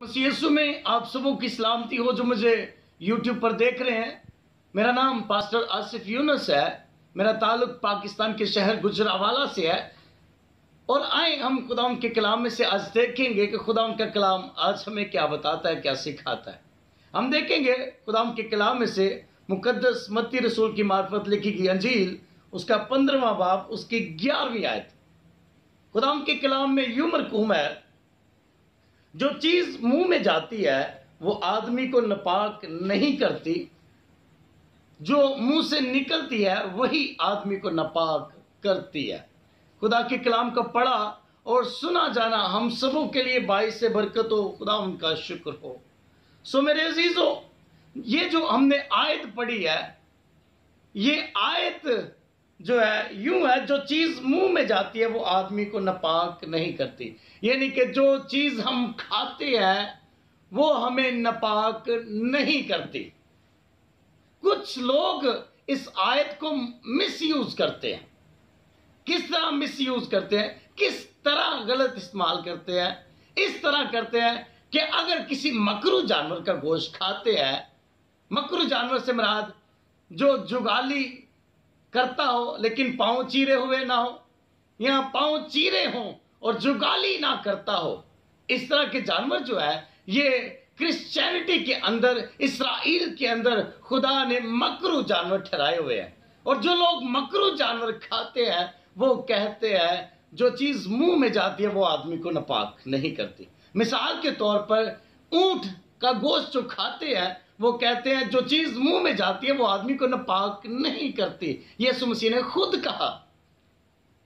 مسیح یسوع میں آپ سبوں کی سلامتی ہو جو مجھے یوٹیوب پر دیکھ رہے ہیں۔ میرا نام پاسٹر آصف یونس ہے۔ میرا تعلق پاکستان کے شہر گجرانوالہ سے ہے۔ اور آئیں ہم خداوند کے کلام میں سے آج دیکھیں گے کہ خداوند کا کلام آج ہمیں کیا بتاتا ہے، کیا سکھاتا ہے۔ ہم دیکھیں گے خداوند کے کلام میں سے مقدس متی رسول کی معرفت لکھی گئی انجیل، اس کا 15واں باب، اس کی 11ویں آیت۔ خداوند کے کلام میں یوں مرقوم ہے، جو چیز منہ میں جاتی ہے وہ آدمی کو ناپاک نہیں کرتی، جو منہ سے نکلتی ہے وہی آدمی کو ناپاک کرتی ہے۔ خدا کے کلام کو پڑھا اور سنا جانا ہم سبوں کے لیے باعث برکت ہو، خدا ان کا شکر ہو۔ میرے عزیزو، یہ جو ہم نے آیت پڑھی ہے، یہ آیت جو ہے یوں ہے، جو چیز منہ میں جاتی ہے وہ آدمی کو ناپاک نہیں کرتی، یعنی کہ جو چیز ہم کھاتے ہیں وہ ہمیں ناپاک نہیں کرتی۔ کچھ لوگ اس آیت کو مس یوز کرتے ہیں۔ کس طرح مس یوز کرتے ہیں، کس طرح غلط استعمال کرتے ہیں؟ اس طرح کرتے ہیں کہ اگر کسی مکروہ جانور کا گوشت کھاتے ہیں، مکروہ جانور سے مراد جو جگالی کرتا ہو لیکن پاؤں چیرے ہوئے نہ ہو، یا پاؤں چیرے ہوں اور جگالی نہ کرتا ہو، اس طرح کے جانور جو ہے، یہ کرسچینٹی کے اندر، اسرائیل کے اندر خدا نے مکروہ جانور ٹھہرائے ہوئے ہیں۔ اور جو لوگ مکروہ جانور کھاتے ہیں وہ کہتے ہیں جو چیز منہ میں جاتی ہے وہ آدمی کو ناپاک نہیں کرتی۔ مثال کے طور پر اونٹ کا گوشت جو کھاتے ہیں وہ کہتے ہیں جو چیز منہ میں جاتی ہے وہ آدمی کو ناپاک نہیں کرتی۔ یسوع مسیح نے خود کہا۔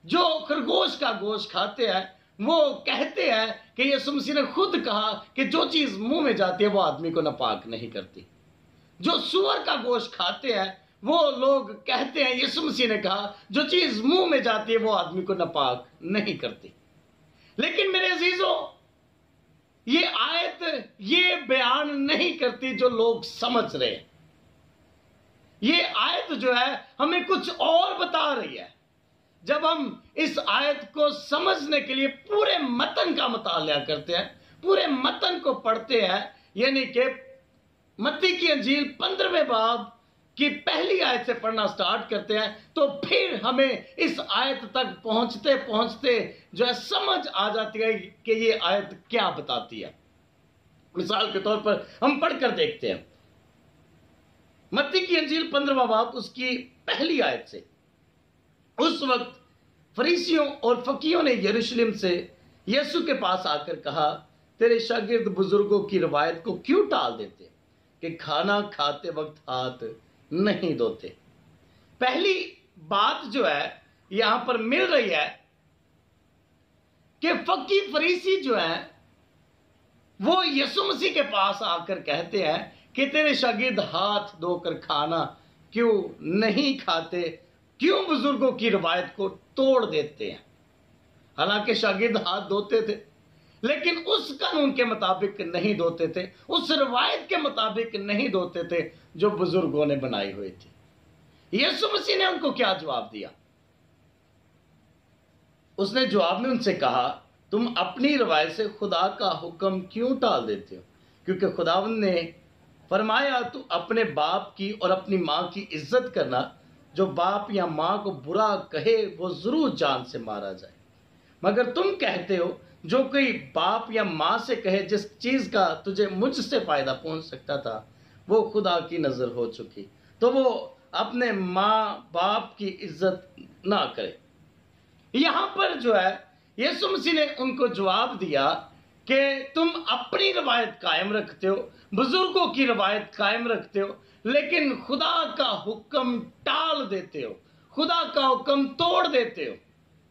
جو خرگوش کا گوشت کھاتے ہیں وہ کہتے ہیں کہ یسوع مسیح نے خود کہا کہ جو چیز منہ میں جاتی ہے وہ آدمی کو ناپاک نہیں کرتی۔ جو سور کا گوشت کھاتے ہیں وہ لوگ کہتے ہیں یسوع مسیح نے کہا جو چیز منہ میں جاتی ہے وہ آدمی کو ناپاک نہیں کرتی۔ لیکن میرے عزیزو، یہ آیت یہ بیان نہیں کرتی جو لوگ سمجھ رہے ہیں۔ یہ آیت جو ہے ہمیں کچھ اور بتا رہی ہے۔ جب ہم اس آیت کو سمجھنے کے لیے پورے متن کا مطالعہ کرتے ہیں، پورے متن کو پڑھتے ہیں، یعنی کہ متی کی انجیل 15ویں باب کی پہلی آیت سے پڑھنا سٹارٹ کرتے ہیں، تو پھر ہمیں اس آیت تک پہنچتے پہنچتے جو ہے سمجھ آ جاتی ہے کہ یہ آیت کیا بتاتی ہے۔ مثال کے طور پر ہم پڑھ کر دیکھتے ہیں متی کی انجیل 15واں باب، اس کی پہلی آیت سے۔ اس وقت فریسیوں اور فقیہوں نے یروشلم سے یسوع کے پاس آ کر کہا، تیرے شاگرد بزرگوں کی روایت کو کیوں ٹال دیتے کہ کھانا کھاتے وقت ہاتھ نہیں دھوتے؟ پہلی بات جو ہے یہاں پر مل رہی ہے کہ فقی فریسی جو ہیں وہ یسوع مسیح کے پاس آ کر کہتے ہیں کہ تیرے شاگرد ہاتھ دھو کر کھانا کیوں نہیں کھاتے، کیوں بزرگوں کی روایت کو توڑ دیتے ہیں؟ حالانکہ شاگرد ہاتھ دھوتے تھے لیکن اس قانون کے مطابق نہیں دھوتے تھے، اس روایت کے مطابق نہیں دھوتے تھے جو بزرگوں نے بنائی ہوئی تھی۔ یسوع مسیح نے ان کو کیا جواب دیا؟ اس نے جواب میں ان سے کہا، تم اپنی روایت سے خدا کا حکم کیوں ٹال دیتے ہو؟ کیونکہ خداوند نے فرمایا تو اپنے باپ کی اور اپنی ماں کی عزت کرنا، جو باپ یا ماں کو برا کہے وہ ضرور جان سے مارا جائے۔ مگر تم کہتے ہو جو کوئی باپ یا ماں سے کہے جس چیز کا تجھے مجھ سے فائدہ پہنچ سکتا تھا وہ خدا کی نظر ہو چکی، تو وہ اپنے ماں باپ کی عزت نہ کرے۔ یہاں پر جو ہے یسوع مسیح نے ان کو جواب دیا کہ تم اپنی روایت قائم رکھتے ہو، بزرگوں کی روایت قائم رکھتے ہو، لیکن خدا کا حکم ٹال دیتے ہو، خدا کا حکم توڑ دیتے ہو۔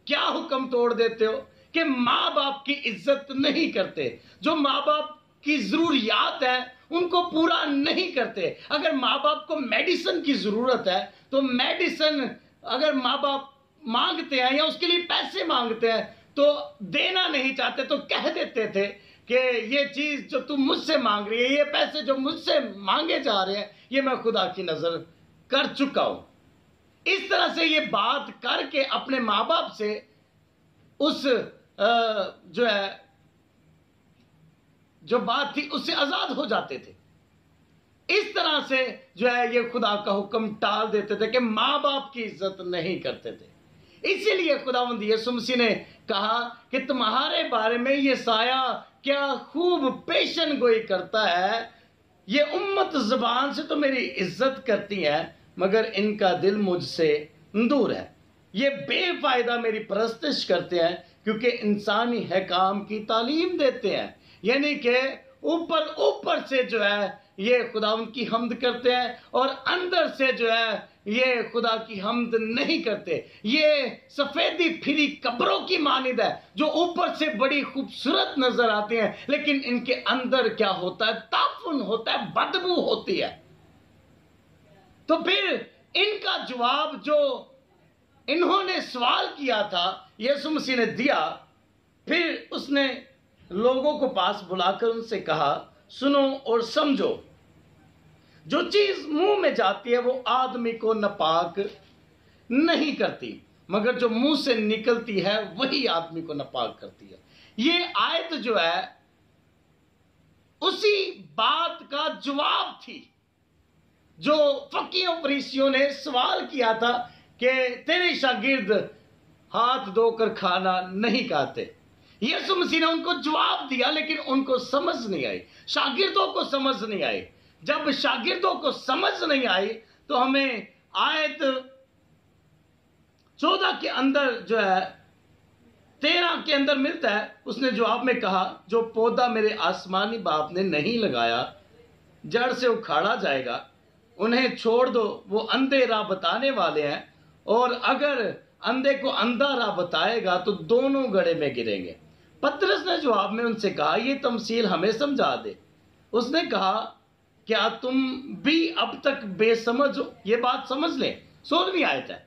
کیا حکم توڑ دیتے ہو؟ کہ ماں باپ کی عزت نہیں کرتے، جو ماں باپ کی ضروریات ہے ان کو پورا نہیں کرتے۔ اگر ماں باپ کو میڈیسن کی ضرورت ہے تو میڈیسن اگر ماں باپ مانگتے ہیں یا اس کے لیے پیسے مانگتے ہیں تو دینا نہیں چاہتے تو کہہ دیتے تھے کہ یہ چیز جو تم مجھ سے مانگ رہی ہے، یہ پیسے جو مجھ سے مانگے جا رہے ہیں، یہ میں خدا کی نظر کر چکا ہوں۔ اس طرح سے یہ بات کر کے اپنے ماں باپ سے اس جو ہے جو بات تھی اس سے آزاد ہو جاتے تھے۔ اس طرح سے جو ہے یہ خدا کا حکم ٹال دیتے تھے کہ ماں باپ کی عزت نہیں کرتے تھے۔ اسی لیے خداوند یسوع مسیح نے کہا کہ تمہارے بارے میں یہ سایہ کیا خوب پیشن گوئی کرتا ہے، یہ امت زبان سے تو میری عزت کرتی ہے مگر ان کا دل مجھ سے دور ہے، یہ بے فائدہ میری پرستش کرتے ہیں کیونکہ انسانی حکام کی تعلیم دیتے ہیں، یعنی کہ اوپر سے جو ہے یہ خداوند کی حمد کرتے ہیں اور اندر سے جو ہے یہ خدا کی حمد نہیں کرتے۔ یہ سفیدی پھری قبروں کی مانند ہے جو اوپر سے بڑی خوبصورت نظر آتے ہیں لیکن ان کے اندر کیا ہوتا ہے؟ تعفن ہوتا ہے، بدبو ہوتی ہے۔ تو پھر ان کا جواب جو انہوں نے سوال کیا تھا یسوع مسیح نے دیا، پھر اس نے لوگوں کو پاس بلا کر ان سے کہا، سنو اور سمجھو، جو چیز منہ میں جاتی ہے وہ آدمی کو ناپاک نہیں کرتی مگر جو منہ سے نکلتی ہے وہی آدمی کو ناپاک کرتی ہے۔ یہ آیت جو ہے اسی بات کا جواب تھی جو فقیہوں فریسیوں نے سوال کیا تھا کہ تیرے شاگرد ہاتھ دھو کر کھانا نہیں کھاتے۔ یسوع مسیح نے ان کو جواب دیا لیکن ان کو سمجھ نہیں آئی، شاگردوں کو سمجھ نہیں آئی۔ جب شاگردوں کو سمجھ نہیں آئی تو ہمیں آیت 14 کے اندر جو ہے 13 کے اندر ملتا ہے، اس نے جواب میں کہا، جو پودا میرے آسمانی باپ نے نہیں لگایا جڑ سے اکھاڑا جائے گا، انہیں چھوڑ دو، وہ اندھے راہ بتانے والے ہیں اور اگر اندھے کو اندھا راہ بتائے گا تو دونوں گڑھے میں گریں گے۔ پترس نے جواب میں ان سے کہا، یہ تمثیل ہمیں سمجھا دے۔ اس نے کہا، کیا تم بھی اب تک بے سمجھ ہو؟ یہ بات سمجھ لیں، 16ویں آیت ہے۔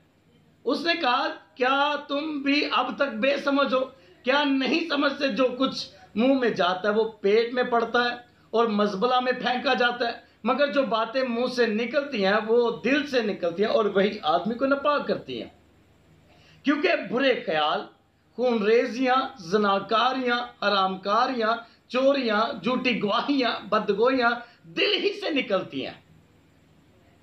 اس نے کہا، کیا تم بھی اب تک بے سمجھ ہو؟ کیا نہیں سمجھتے جو کچھ منہ میں جاتا ہے وہ پیٹ میں پڑتا ہے اور مزبلہ میں پھینکا جاتا ہے؟ مگر جو باتیں منہ سے نکلتی ہیں وہ دل سے نکلتی ہیں اور وہی آدمی کو ناپاک کرتی ہیں، کیونکہ برے خیال، خون ریزیاں، زناکاریاں، حرام کاریاں، چوریاں، جھوٹی گواہیاں، بدگوئیاں دل ہی سے نکلتی ہیں۔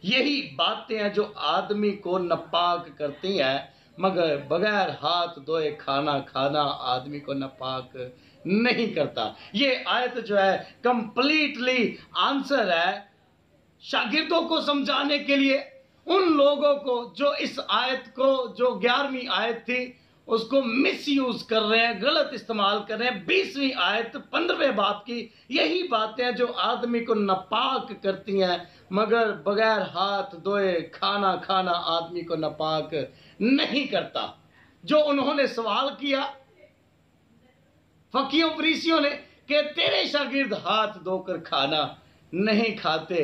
یہی باتیں ہیں جو آدمی کو ناپاک کرتی ہیں، مگر بغیر ہاتھ دھوئے کھانا کھانا آدمی کو ناپاک نہیں کرتا۔ یہ آیت جو ہے کمپلیٹلی آنسر ہے شاگردوں کو سمجھانے کے لیے، ان لوگوں کو جو اس آیت کو جو 11ویں آیت تھی اس کو مس یوز کر رہے ہیں، غلط استعمال کر رہے ہیں۔ 20ویں آیت 15ویں باب کی یہی باتیں ہیں جو آدمی کو ناپاک کرتی ہیں، مگر بغیر ہاتھ دھوئے کھانا کھانا آدمی کو ناپاک نہیں کرتا۔ جو انہوں نے سوال کیا فقیہوں فریسیوں نے کہ تیرے شاگرد ہاتھ دھو کر کھانا نہیں کھاتے،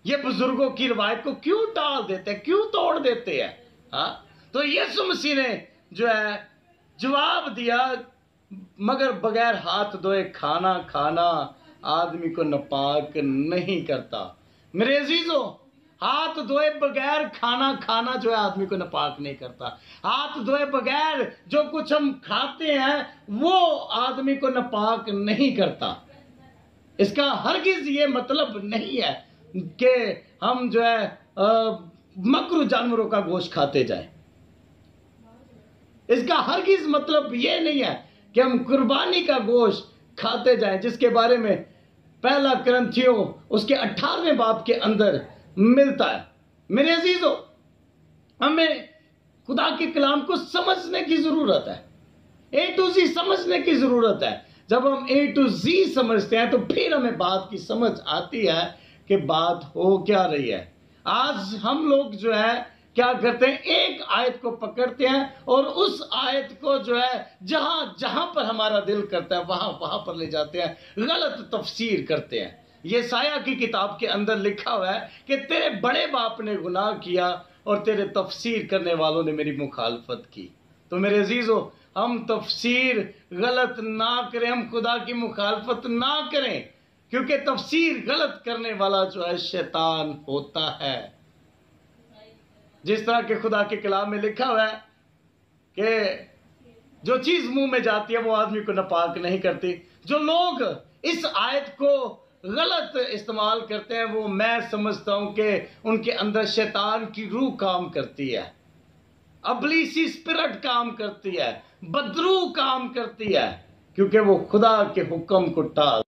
یہ بزرگوں کی روایت کو کیوں ٹال دیتے ہیں، کیوں توڑ دیتے ہیں؟ ہاں، تو یسوع مسیح نے جو ہے جواب دیا، مگر بغیر ہاتھ دھوئے کھانا کھانا آدمی کو ناپاک نہیں کرتا۔ میرے عزیزو، ہاتھ دھوئے بغیر کھانا کھانا جو ہے آدمی کو ناپاک نہیں کرتا۔ ہاتھ دھوئے بغیر جو کچھ ہم کھاتے ہیں وہ آدمی کو ناپاک نہیں کرتا۔ اس کا ہرگز یہ مطلب نہیں ہے کہ ہم جو ہے مکرو جانوروں کا گوشت کھاتے جائیں۔ اس کا ہرگز مطلب یہ نہیں ہے کہ ہم قربانی کا گوشت کھاتے جائیں، جس کے بارے میں پہلا کرنتھیوں اس کے 18ویں باب کے اندر ملتا ہے۔ میرے عزیزو، ہمیں خدا کے کلام کو سمجھنے کی ضرورت ہے، A to Z سمجھنے کی ضرورت ہے۔ جب ہم A to Z سمجھتے ہیں تو پھر ہمیں بات کی سمجھ آتی ہے کہ بات ہو کیا رہی ہے۔ آج ہم لوگ جو ہے کیا کرتے ہیں، ایک آیت کو پکڑتے ہیں اور اس آیت کو جو ہے جہاں جہاں پر ہمارا دل کرتا ہے وہاں پر لے جاتے ہیں، غلط تفسیر کرتے ہیں۔ یہ سایہ کی کتاب کے اندر لکھا ہوا ہے کہ تیرے بڑے باپ نے گناہ کیا اور تیرے تفسیر کرنے والوں نے میری مخالفت کی۔ تو میرے عزیزو، ہم تفسیر غلط نہ کریں، ہم خدا کی مخالفت نہ کریں، کیونکہ تفسیر غلط کرنے والا جو ہے شیطان ہوتا ہے۔ جس طرح کہ خدا کے کلام میں لکھا ہوا ہے کہ جو چیز منہ میں جاتی ہے وہ آدمی کو ناپاک نہیں کرتی۔ جو لوگ اس آیت کو غلط استعمال کرتے ہیں، وہ میں سمجھتا ہوں کہ ان کے اندر شیطان کی روح کام کرتی ہے، ابلیسی اسپرٹ کام کرتی ہے، بدروح کام کرتی ہے، کیونکہ وہ خدا کے حکم کو ٹال